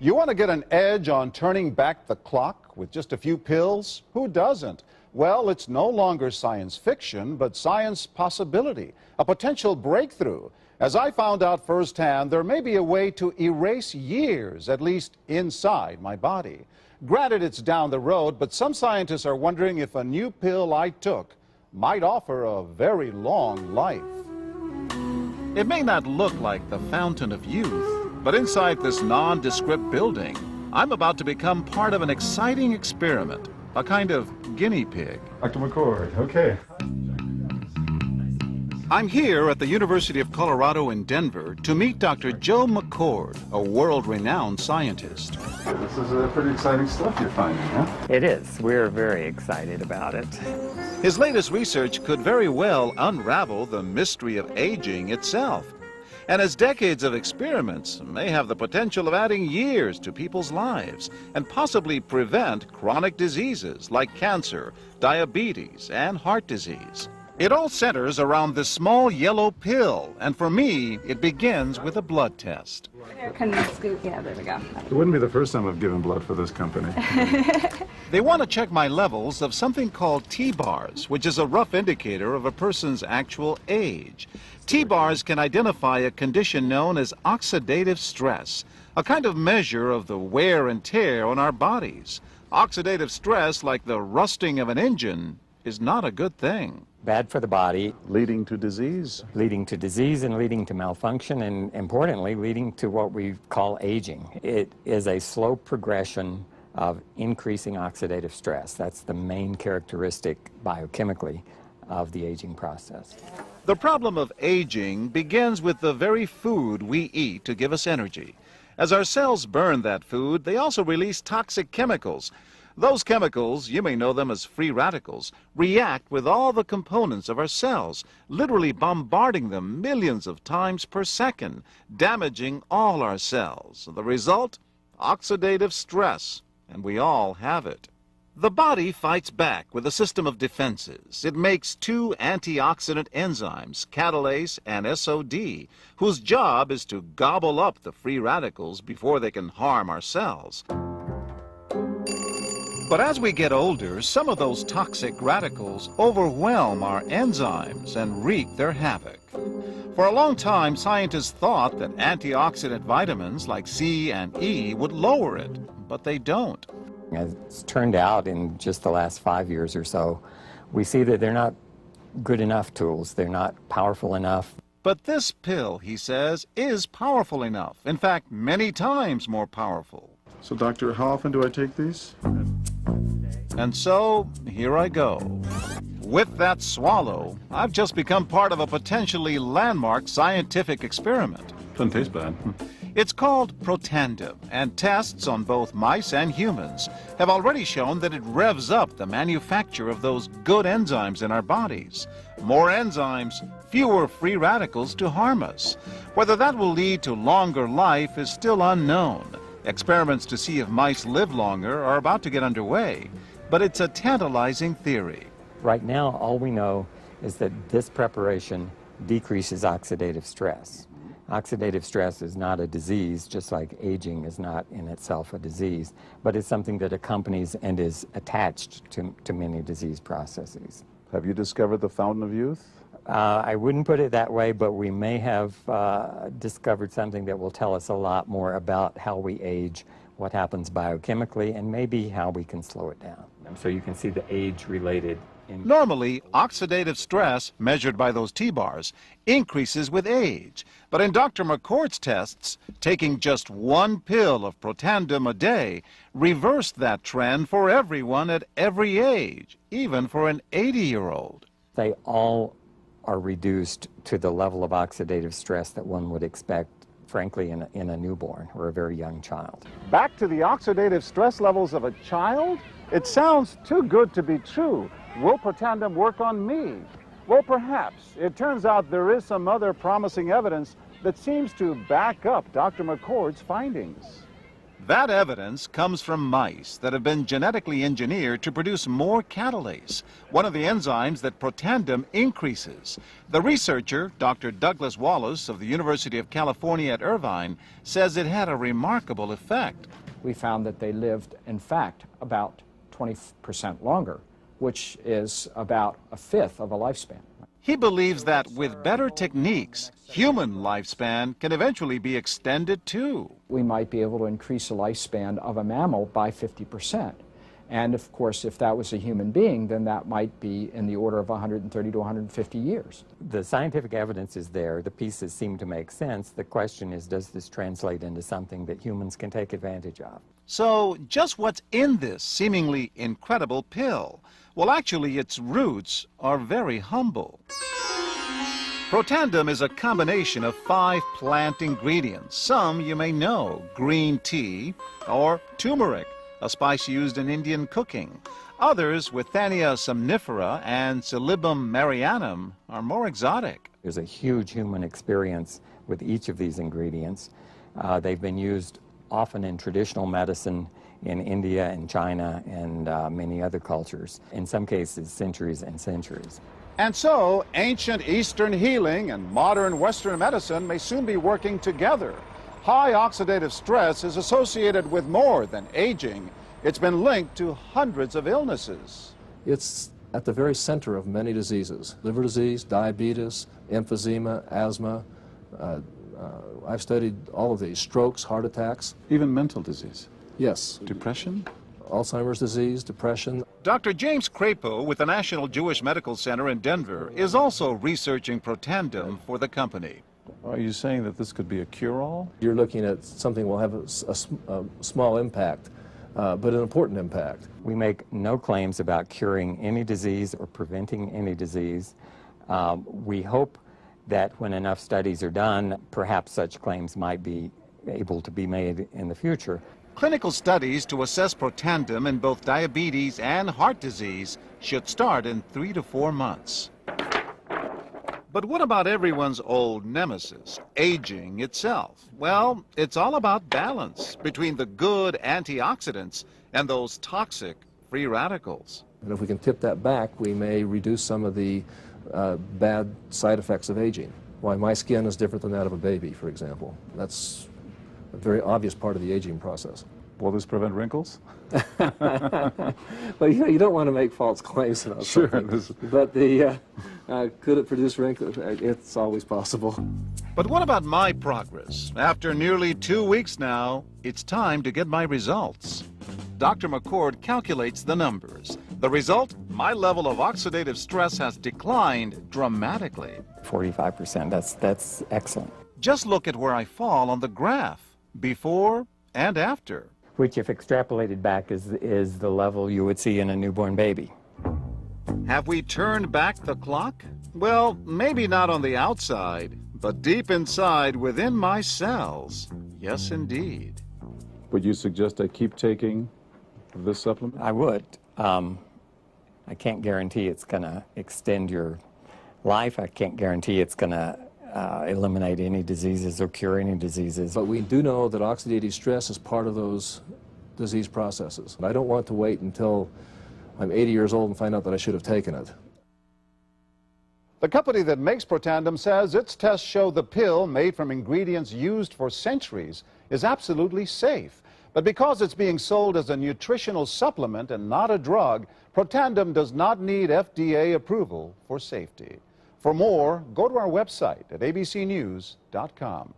You want to get an edge on turning back the clock with just a few pills? Who doesn't? Well, it's no longer science fiction, but science possibility, a potential breakthrough. As I found out firsthand, there may be a way to erase years, at least inside my body. Granted, it's down the road, but some scientists are wondering if a new pill I took might offer a very long life. It may not look like the fountain of youth, but inside this nondescript building, I'm about to become part of an exciting experiment, a kind of guinea pig. Dr. McCord, okay. I'm here at the University of Colorado in Denver to meet Dr. Joe McCord, a world-renowned scientist. This is pretty exciting stuff you're finding, huh? It is. We're very excited about it. His latest research could very well unravel the mystery of aging itself. And his decades of experiments may have the potential of adding years to people's lives and possibly prevent chronic diseases like cancer, diabetes, and heart disease. It all centers around this small yellow pill, and for me, it begins with a blood test. Can we scoop? Yeah, there we go. It wouldn't be the first time I've given blood for this company. They want to check my levels of something called T-bars, which is a rough indicator of a person's actual age. T-bars can identify a condition known as oxidative stress, a kind of measure of the wear and tear on our bodies. Oxidative stress, like the rusting of an engine, is not a good thing. Bad for the body. Leading to disease. Leading to disease and leading to malfunction, and importantly, leading to what we call aging. It is a slow progression of increasing oxidative stress. That's the main characteristic biochemically of the aging process. The problem of aging begins with the very food we eat to give us energy. As our cells burn that food, they also release toxic chemicals. Those chemicals, you may know them as free radicals, react with all the components of our cells, literally bombarding them millions of times per second, damaging all our cells. The result? Oxidative stress, and we all have it. The body fights back with a system of defenses. It makes two antioxidant enzymes, catalase and SOD, whose job is to gobble up the free radicals before they can harm our cells. But as we get older, some of those toxic radicals overwhelm our enzymes and wreak their havoc. For a long time, scientists thought that antioxidant vitamins like C and E would lower it, but they don't. As it's turned out in just the last 5 years or so, we see that they're not good enough tools. They're not powerful enough. But this pill, he says, is powerful enough. In fact, many times more powerful. So, doctor, how often do I take these? And so, here I go. With that swallow, I've just become part of a potentially landmark scientific experiment. Doesn't taste bad. It's called Protandim, and tests on both mice and humans have already shown that it revs up the manufacture of those good enzymes in our bodies. More enzymes, fewer free radicals to harm us. Whether that will lead to longer life is still unknown. Experiments to see if mice live longer are about to get underway, but it's a tantalizing theory. Right now, all we know is that this preparation decreases oxidative stress. Oxidative stress is not a disease, just like aging is not in itself a disease, but it's something that accompanies and is attached to many disease processes. Have you discovered the fountain of youth? I wouldn't put it that way, but we may have discovered something that will tell us a lot more about how we age, what happens biochemically, and maybe how we can slow it down. So you can see the age-related. Normally, oxidative stress, measured by those T-bars, increases with age. But in Dr. McCord's tests, taking just one pill of Protandim a day reversed that trend for everyone at every age, even for an 80-year-old. They all are reduced to the level of oxidative stress that one would expect, frankly, in a newborn or a very young child. Back to the oxidative stress levels of a child? It sounds too good to be true. Will Protandim work on me? Well, perhaps. It turns out there is some other promising evidence that seems to back up Dr. McCord's findings. That evidence comes from mice that have been genetically engineered to produce more catalase, one of the enzymes that protandem increases. The researcher, Dr. Douglas Wallace of the University of California at Irvine, says it had a remarkable effect. We found that they lived, in fact, about 20% longer, which is about a fifth of a lifespan. He believes that with better techniques, human lifespan can eventually be extended too. We might be able to increase the lifespan of a mammal by 50%. And of course, if that was a human being, then that might be in the order of 130 to 150 years. The scientific evidence is there. The pieces seem to make sense. The question is, does this translate into something that humans can take advantage of? So just what's in this seemingly incredible pill? Well, actually, its roots are very humble. Protandem is a combination of 5 plant ingredients. Some you may know: green tea or turmeric, a spice used in Indian cooking. Others, Withania somnifera and Silybum marianum, are more exotic. There's a huge human experience with each of these ingredients. They've been used often in traditional medicine in India and China and many other cultures, in some cases centuries and centuries. And so, ancient Eastern healing and modern Western medicine may soon be working together. High oxidative stress is associated with more than aging. It's been linked to hundreds of illnesses. It's at the very center of many diseases: liver disease, diabetes, emphysema, asthma. I've studied all of these: strokes, heart attacks. Even mental disease? Yes. Depression? Alzheimer's disease, depression. Dr. James Crapo with the National Jewish Medical Center in Denver is also researching Protandem for the company. Are you saying that this could be a cure-all? You're looking at something will have a small impact, but an important impact. We make no claims about curing any disease or preventing any disease. We hope that when enough studies are done, perhaps such claims might be able to be made in the future. Clinical studies to assess Protandem in both diabetes and heart disease should start in 3 to 4 months. But what about everyone's old nemesis, aging itself? Well, it's all about balance between the good antioxidants and those toxic free radicals. And if we can tip that back, we may reduce some of the bad side effects of aging. Why my skin is different than that of a baby, for example. That's a very obvious part of the aging process. Will this prevent wrinkles? Well, you don't want to make false claims about something. But could it produce wrinkles? It's always possible. But what about my progress? After nearly 2 weeks now, it's time to get my results. Dr. McCord calculates the numbers. The result? My level of oxidative stress has declined dramatically. 45%, that's excellent. Just look at where I fall on the graph, before and after. Which, if extrapolated back, is the level you would see in a newborn baby. Have we turned back the clock? Well, maybe not on the outside, but deep inside within my cells. Yes, indeed. Would you suggest I keep taking this supplement? I would. I can't guarantee it's going to extend your life. I can't guarantee it's going to eliminate any diseases or cure any diseases. But we do know that oxidative stress is part of those disease processes. I don't want to wait until I'm 80 years old and find out that I should have taken it. The company that makes Protandem says its tests show the pill, made from ingredients used for centuries, is absolutely safe. But because it's being sold as a nutritional supplement and not a drug, Protandem does not need FDA approval for safety. For more, go to our website at abcnews.com.